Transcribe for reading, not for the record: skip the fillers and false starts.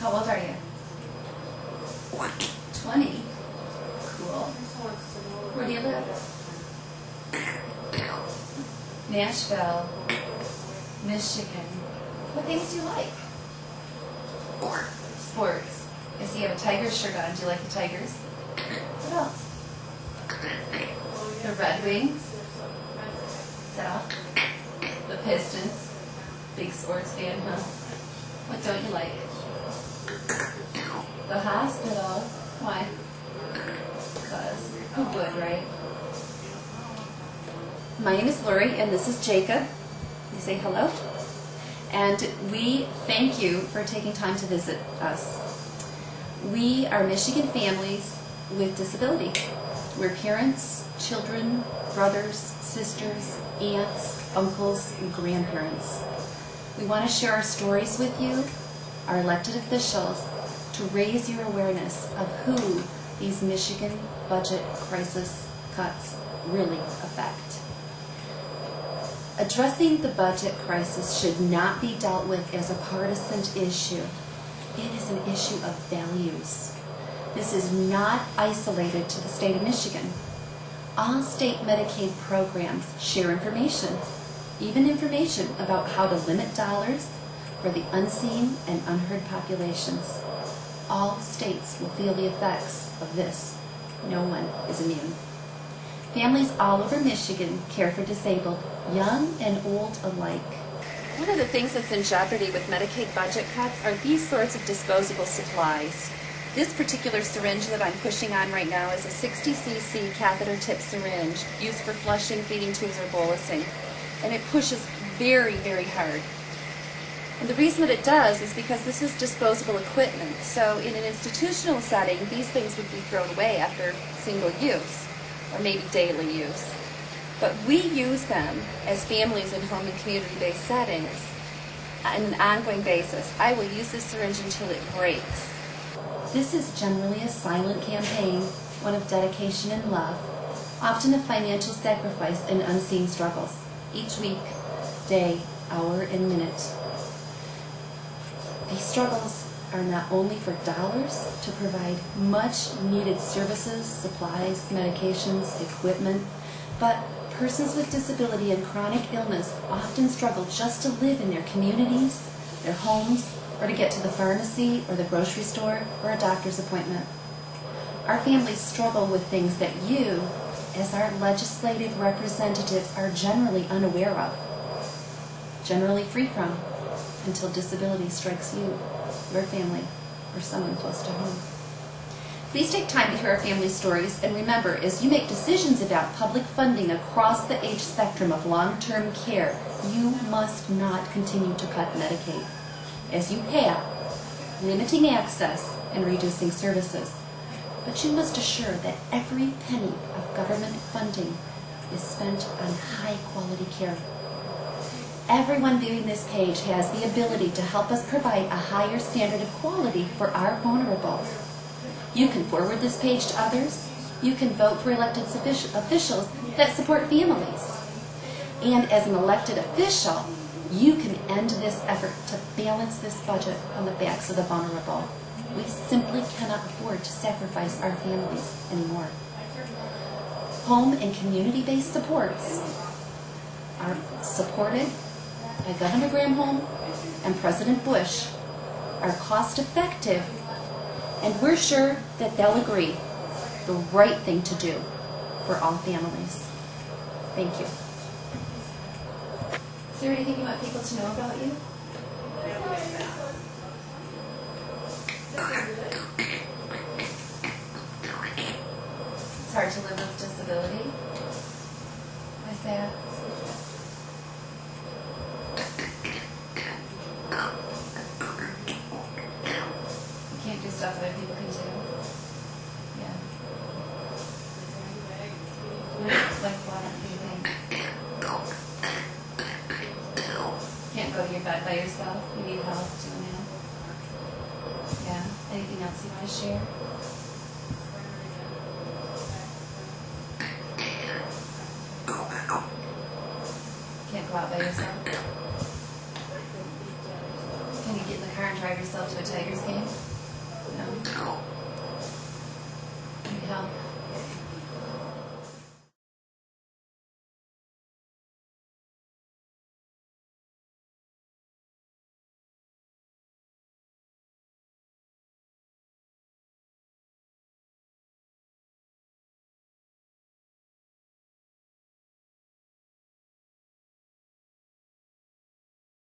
How old are you? 20. Cool. Where do you live? Nashville, Michigan. What things do you like? Sports. I see you have a Tigers shirt on. Do you like the Tigers? What else? The Red Wings. Is that all? The Pistons. Big sports fan, huh? What don't you like? The hospital. Why? Because who would, right? My name is Lori, and this is Jacob. You say hello. And we thank you for taking time to visit us. We are Michigan families with disability. We're parents, children, brothers, sisters, aunts, uncles, and grandparents. We want to share our stories with you, our elected officials, to raise your awareness of who these Michigan budget crisis cuts really affect. Addressing the budget crisis should not be dealt with as a partisan issue. It is an issue of values. This is not isolated to the state of Michigan. All state Medicaid programs share information, even information about how to limit dollars for the unseen and unheard populations. All states will feel the effects of this. No one is immune. Families all over Michigan care for disabled, young and old alike. One of the things that's in jeopardy with Medicaid budget cuts are these sorts of disposable supplies. This particular syringe that I'm pushing on right now is a 60 cc catheter tip syringe used for flushing, feeding tubes, or bolusing. And it pushes very, very hard. And the reason that it does is because this is disposable equipment. So in an institutional setting, these things would be thrown away after single use, or maybe daily use. But we use them as families in home and community-based settings on an ongoing basis. I will use this syringe until it breaks. This is generally a silent campaign, one of dedication and love, often of financial sacrifice and unseen struggles, each week, day, hour, and minute. These struggles are not only for dollars to provide much needed services, supplies, medications, equipment, but persons with disability and chronic illness often struggle just to live in their communities, their homes, or to get to the pharmacy or the grocery store or a doctor's appointment. Our families struggle with things that you, as our legislative representatives, are generally unaware of, generally free from, until disability strikes you, your family, or someone close to home. Please take time to hear our family stories, and remember, as you make decisions about public funding across the age spectrum of long-term care, you must not continue to cut Medicaid, as you have, limiting access and reducing services. But you must assure that every penny of government funding is spent on high-quality care. Everyone viewing this page has the ability to help us provide a higher standard of quality for our vulnerable. You can forward this page to others. You can vote for elected officials that support families. And as an elected official, you can end this effort to balance this budget on the backs of the vulnerable. We simply cannot afford to sacrifice our families anymore. Home and community-based supports are supported by Governor Granholm and President Bush, are cost-effective, and we're sure that they'll agree the right thing to do for all families. Thank you. Is there anything you want people to know about you? It's hard to live with disability. Why's that? You can't do stuff other people can do. Yeah. Like what? Do you think? Can't go to your bed by yourself. You need help doing that. Yeah. Anything else you want to share? Can't go out by yourself. Can you get in the car car and drive yourself to a Tigers game?